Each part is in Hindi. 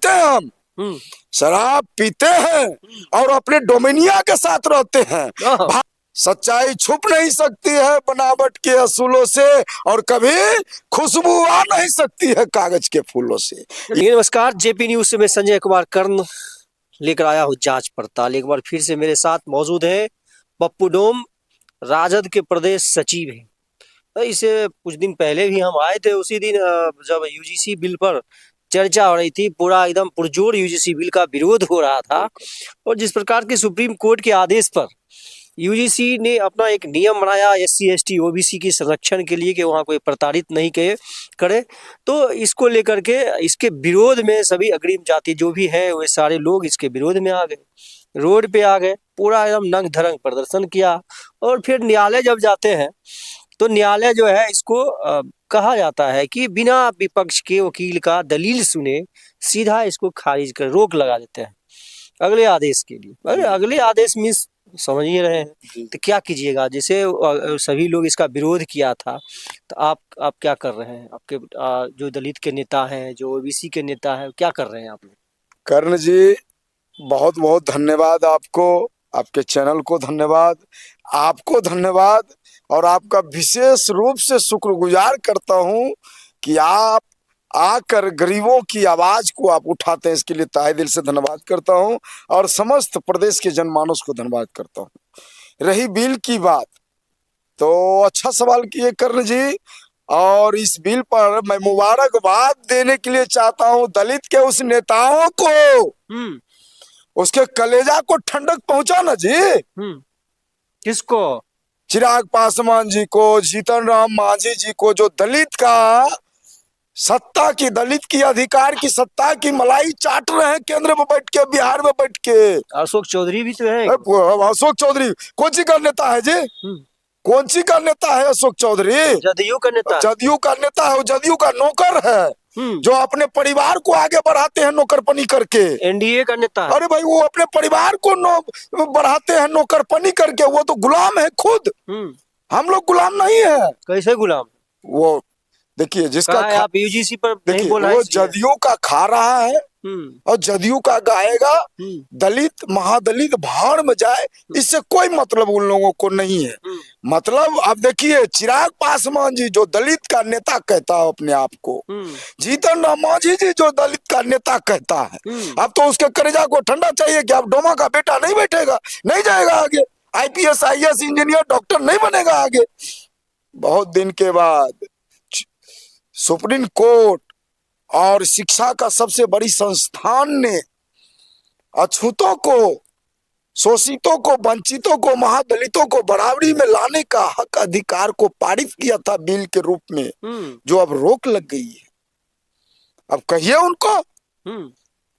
पीते हैं हम, शराब पीते हैं और अपने डोमिनिया के साथ रहते हैं। सच्चाई छुप नहीं सकती है बनावट के असूलों से, और कभी खुशबू आ नहीं सकती है कागज के फूलों से। नमस्कार, जेपी न्यूज से मैं संजय कुमार कर्ण लेकर आया हूँ जांच पड़ताल। एक बार फिर से मेरे साथ मौजूद है पप्पू डोम, राजद के प्रदेश सचिव हैं। इसे कुछ दिन पहले भी हम आए थे, उसी दिन जब यूजीसी बिल पर चर्चा हो रही थी, पूरा एकदम पुरजोर यूजीसी बिल का विरोध हो रहा था। और जिस प्रकार के सुप्रीम कोर्ट के आदेश पर यूजीसी ने अपना एक नियम बनाया एससी एसटी ओबीसी की संरक्षण के लिए कि वहाँ कोई प्रताड़ित नहीं करे, तो इसको लेकर के इसके विरोध में सभी अग्रिम जाति जो भी है वे सारे लोग इसके विरोध में आ गए, रोड पे आ गए, पूरा एकदम नंग धरंग प्रदर्शन किया। और फिर न्यायालय जब जाते हैं तो न्यायालय जो है इसको कहा जाता है कि बिना विपक्ष के वकील का दलील सुने सीधा इसको खारिज कर रोक लगा देते हैं अगले आदेश के लिए। अरे अगले आदेश मीन्स समझ ही रहे हैं, तो क्या कीजिएगा। जैसे सभी लोग इसका विरोध किया था, तो आप क्या कर रहे हैं? आपके जो दलित के नेता हैं, जो ओबीसी के नेता हैं, क्या कर रहे हैं आप लोग? कर्ण जी, बहुत बहुत धन्यवाद आपको, आपके चैनल को धन्यवाद, आपको धन्यवाद, और आपका विशेष रूप से शुक्रगुजार करता हूं कि आप आकर गरीबों की आवाज को आप उठाते हैं। इसके लिए तहे दिल से धन्यवाद करता हूं, और समस्त प्रदेश के जनमानस को धन्यवाद करता हूं। रही बिल की बात, तो अच्छा सवाल किए कर्ण जी, और इस बिल पर मैं मुबारकबाद देने के लिए चाहता हूं दलित के उस नेताओं को, उसके कलेजा को ठंडक पहुंचा ना जी। किसको? चिराग पासवान जी को, जीतन राम मांझी जी को, जो दलित का सत्ता की, दलित की अधिकार की सत्ता की मलाई चाट रहे हैं केंद्र में बैठ के, बिहार में बैठ के। अशोक चौधरी भी तो है। अशोक चौधरी कौन सी का नेता है जी? कौन सी का नेता है अशोक चौधरी? जदयू का नेता। जदयू का नेता है, वो जदयू का नौकर है, जो अपने परिवार को आगे बढ़ाते हैं नौकरपनी करके। एनडीए का नेता है। अरे भाई, वो अपने परिवार को बढ़ाते हैं नौकरपनी करके, वो तो गुलाम है खुद। हम लोग गुलाम नहीं है। कैसे गुलाम? वो देखिए, जिसका आप यूजीसी पर नहीं बोल रहे, वो जदयू का खा रहा है और जदयू का गाएगा। दलित महादलित भाड़ में जाए, इससे कोई मतलब उन लोगों को नहीं है। मतलब आप देखिए, चिराग पासवान जी जो दलित का नेता कहता है अपने आप को, जीतन राम मांझी जी जो दलित का नेता कहता है, अब तो उसके कलेजा को ठंडा चाहिए कि अब डोमा का बेटा नहीं बैठेगा, नहीं जाएगा आगे, आईपीएस आईएएस इंजीनियर डॉक्टर नहीं बनेगा आगे। बहुत दिन के बाद सुप्रीम कोर्ट और शिक्षा का सबसे बड़ी संस्थान ने अछूतों को, शोषितों को, वंचितों को, महादलितों को बराबरी में लाने का हक अधिकार को पारित किया था बिल के रूप में, जो अब रोक लग गई है। अब कहिए उनको,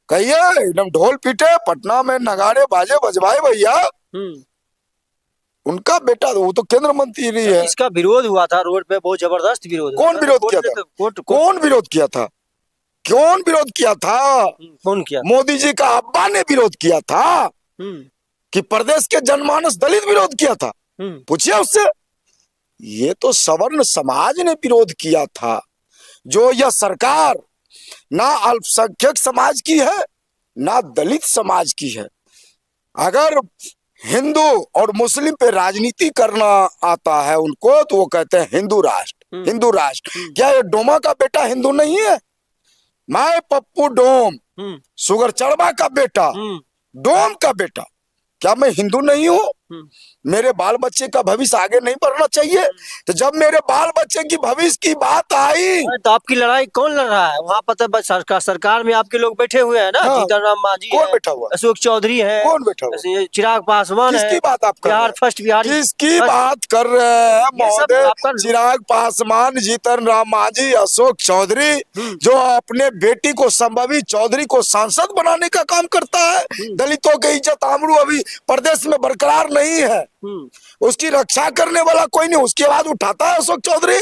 कहिए एकदम ढोल पीटे, पटना में नगाड़े बाजे बजवाए भैया। उनका बेटा वो तो केंद्र मंत्री रही है। इसका विरोध हुआ था रोड पे, बहुत जबरदस्त विरोध। कौन विरोध किया था? कौन विरोध किया था? कौन विरोध किया था? कौन किया? मोदी जी का अब्बा ने विरोध किया था कि प्रदेश के जनमानस दलित विरोध किया था? पूछिए उससे। ये तो सवर्ण समाज ने विरोध किया था। जो यह सरकार ना अल्पसंख्यक समाज की है ना दलित समाज की है। अगर हिंदू और मुस्लिम पे राजनीति करना आता है उनको, तो वो कहते हैं हिंदू राष्ट्र, हिंदू राष्ट्र। क्या ये डोमा का बेटा हिंदू नहीं है? मैं पप्पू डोम, सुगर चढ़वा का बेटा, डोम का बेटा, क्या मैं हिंदू नहीं हूँ? मेरे बाल बच्चे का भविष्य आगे नहीं बढ़ना चाहिए? तो जब मेरे बाल बच्चे की भविष्य की बात आई, तो आपकी लड़ाई कौन लड़ रहा है वहाँ? पता सरकार में आपके लोग बैठे हुए हैं ना। हाँ। जीतन राम मांझी कौन बैठा हुआ? अशोक चौधरी है। कौन बैठा हुआ? चिराग पासवान है। किसकी बात आप कर रहे हैं? फर्स्ट बिहारी किसकी बात कर रहे हैं महोदय? चिराग पासवान, जीतन राम मांझी, अशोक चौधरी, जो अपने बेटी को, संभवी चौधरी को सांसद बनाने का काम करता है। दलितों की इज्जत आबरू अभी प्रदेश में बरकरार नहीं है, उसकी रक्षा करने वाला कोई नहीं, उसकी आवाज उठाता है अशोक चौधरी।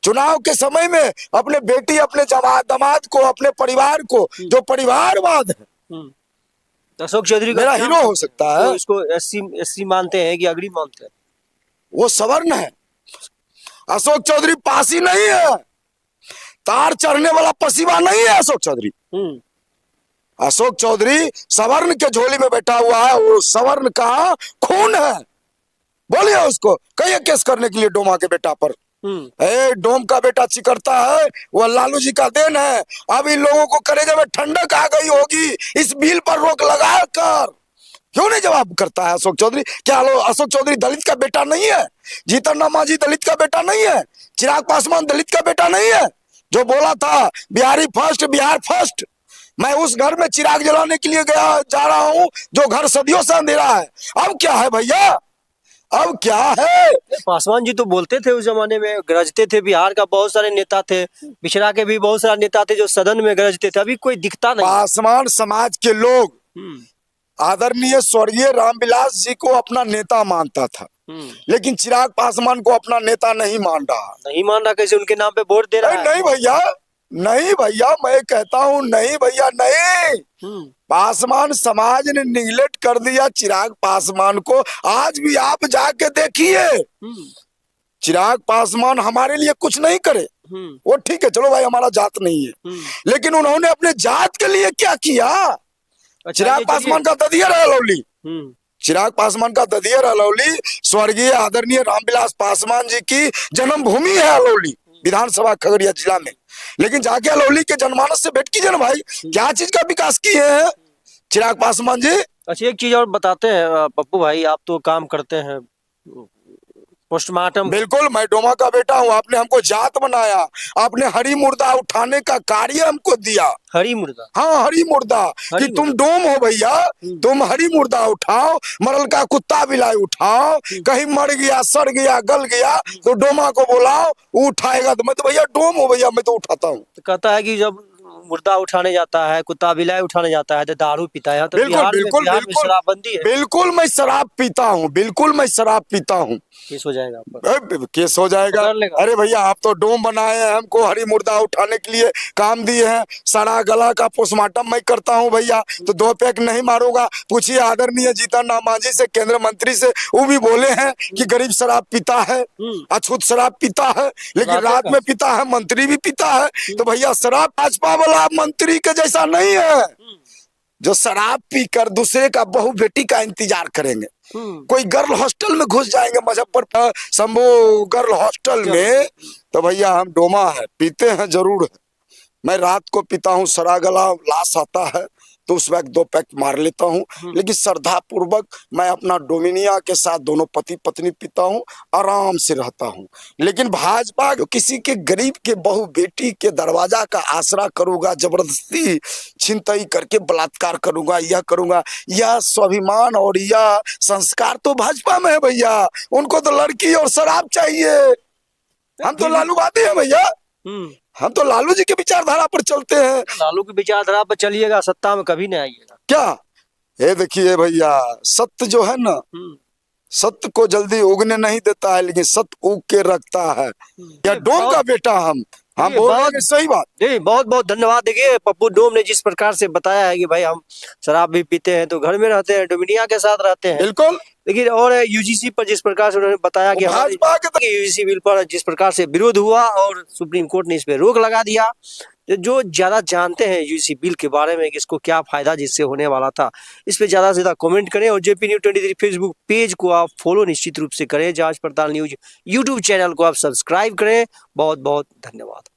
चुनाव के समय में अपने बेटी, अपने दामाद को, अपने परिवार को, जो परिवारवाद है, अशोक चौधरी मेरा हीरो हो सकता है। तो इसको एससी मानते हैं कि अग्रिम मानते हैं? वो सवर्ण है। अशोक चौधरी पासी नहीं है, तार चढ़ने वाला पसीवा नहीं है अशोक चौधरी। अशोक चौधरी सवर्ण के झोली में बैठा हुआ है, वो सवर्ण का खून है। बोलिए उसको, कहिए केस करने के लिए डोमा के बेटा पर। डोम का बेटा चिकरता है, वो लालू जी का देन है। अब इन लोगों को करेजे में ठंडक आ गई होगी, इस बिल पर रोक लगा कर। क्यों नहीं जवाब करता है अशोक चौधरी? क्या अशोक चौधरी दलित का बेटा नहीं है? जीतन राम मांझी दलित का बेटा नहीं है? चिराग पासवान दलित का बेटा नहीं है? जो बोला था बिहारी फर्स्ट, बिहार फर्स्ट। मैं उस घर में चिराग जलाने के लिए जा रहा हूं जो घर सदियों से अंधेरा है। अब क्या है भैया, अब क्या है? पासवान जी तो बोलते थे उस जमाने में, गरजते थे। बिहार का बहुत सारे नेता थे, पिछड़ा के भी बहुत सारे नेता थे जो सदन में गरजते थे। अभी कोई दिखता नहीं। पासवान समाज के लोग आदरणीय स्वर्गीय रामविलास जी को अपना नेता मानता था, लेकिन चिराग पासवान को अपना नेता नहीं मान रहा। नहीं मान रहा? कैसे उनके नाम पे वोट दे रहा है? नहीं भैया, नहीं भैया, मैं कहता हूँ नहीं भैया, नहीं। पासवान समाज ने निगलेक्ट कर दिया चिराग पासवान को। आज भी आप जाके देखिए, चिराग पासवान हमारे लिए कुछ नहीं करे। वो ठीक है, चलो भाई हमारा जात नहीं है, लेकिन उन्होंने अपने जात के लिए क्या किया? चिराग पासवान का ददियर है अलौली, चिराग पासवान का ददियर अलौली स्वर्गीय आदरणीय रामविलास पासवान जी की जन्मभूमि है अलौली, विधानसभा खगड़िया जिला में। लेकिन जाके अलौली के जनमानस से भेंट कीजिए ना भाई, क्या चीज का विकास किए हैं चिराग पासवान जी। अच्छा, एक चीज और बताते हैं पप्पू भाई, आप तो काम करते हैं पोस्टमार्टम। बिल्कुल, मैं डोमा का बेटा हूँ। आपने हमको जात बनाया, आपने हरी मुर्दा उठाने का कार्य हमको दिया। हरी मुर्दा? हाँ, हरी मुर्दा, कि तुम डोम हो भैया, तुम हरी मुर्दा उठाओ, मरल का कुत्ता बिलाई उठाओ, कहीं मर गया, सड़ गया, गल गया तो डोमा को बुलाओ, वो उठाएगा। तो मैं तो भैया डोम हो भैया, मैं तो उठाता हूँ। तो कहता है कि जब मुर्दा उठाने जाता है, कुत्ता बिलाई उठाने जाता है तो दारू पीता है। तो बिल्कुल बिहार बिल्कुल में बिल्कुल शराबबंदी है। बिल्कुल मैं शराब पीता हूँ, बिल्कुल मैं शराब पीता हूँ। केस हो जाएगा आप पर। केस हो जाएगा। अरे भैया, आप तो डोम बनाए हैं, हमको हरी मुर्दा उठाने के लिए काम दिए हैं। सड़ा गला का पोस्टमार्टम मैं करता हूँ भैया, तो 2 पैक नहीं मारूंगा। पूछिए आदरणीय जीतन राम मांझी से, केंद्र मंत्री से, वो भी बोले हैं कि गरीब शराब पीता है, अछूत शराब पीता है, लेकिन रात में पीता है, मंत्री भी पीता है। तो भैया शराब भाजपा वाला मंत्री के जैसा नहीं है जो शराब पीकर दूसरे का बहू बेटी का इंतजार करेंगे। कोई गर्ल हॉस्टल में घुस जाएंगे, मुजफ्फरपुर शंभू गर्ल हॉस्टल में, तो भैया हम डोमा है, पीते हैं जरूर है। मैं रात को पीता हूँ, सरागला लाश आता है तो उस वक्त 2 पैक मार लेता हूँ, लेकिन श्रद्धा पूर्वक मैं अपना डोमिनिया के साथ दोनों पति पत्नी पीता हूँ, आराम से रहता हूँ। लेकिन भाजपा जो किसी के गरीब के बहू बेटी के दरवाजा का आसरा करूंगा, जबरदस्ती छिनतई करके बलात्कार करूंगा, यह करूंगा, यह स्वाभिमान और यह संस्कार तो भाजपा में है भैया। उनको तो लड़की और शराब चाहिए। हम तो लालूवादी हैं भैया, हम तो लालू जी के विचारधारा पर चलते हैं। लालू की विचारधारा पर चलिएगा, सत्ता में कभी नहीं आइएगा। क्या? ये देखिए भैया, सत्य जो है ना, सत्य को जल्दी उगने नहीं देता है, लेकिन सत्य उग के रखता है। या डोम का बेटा हम बोल रहे हैं, सही बात। नहीं, बहुत बहुत धन्यवाद। देखिए पप्पू डोम ने जिस प्रकार से बताया है कि भाई हम शराब भी पीते हैं तो घर में रहते हैं, डोमिनिया के साथ रहते हैं। बिल्कुल। लेकिन और यूजीसी पर जिस प्रकार से उन्होंने बताया कि भाजपा के यूजीसी बिल पर जिस प्रकार से विरोध हुआ और सुप्रीम कोर्ट ने इस पे रोक लगा दिया। जो ज्यादा जानते हैं यूजीसी बिल के बारे में कि इसको क्या फायदा जिससे होने वाला था, इस पे ज्यादा से ज्यादा कमेंट करें और जेपी न्यूज 23 फेसबुक पेज को आप फॉलो निश्चित रूप से करें। जांच पड़ताल न्यूज यूट्यूब चैनल को आप सब्सक्राइब करें। बहुत बहुत धन्यवाद।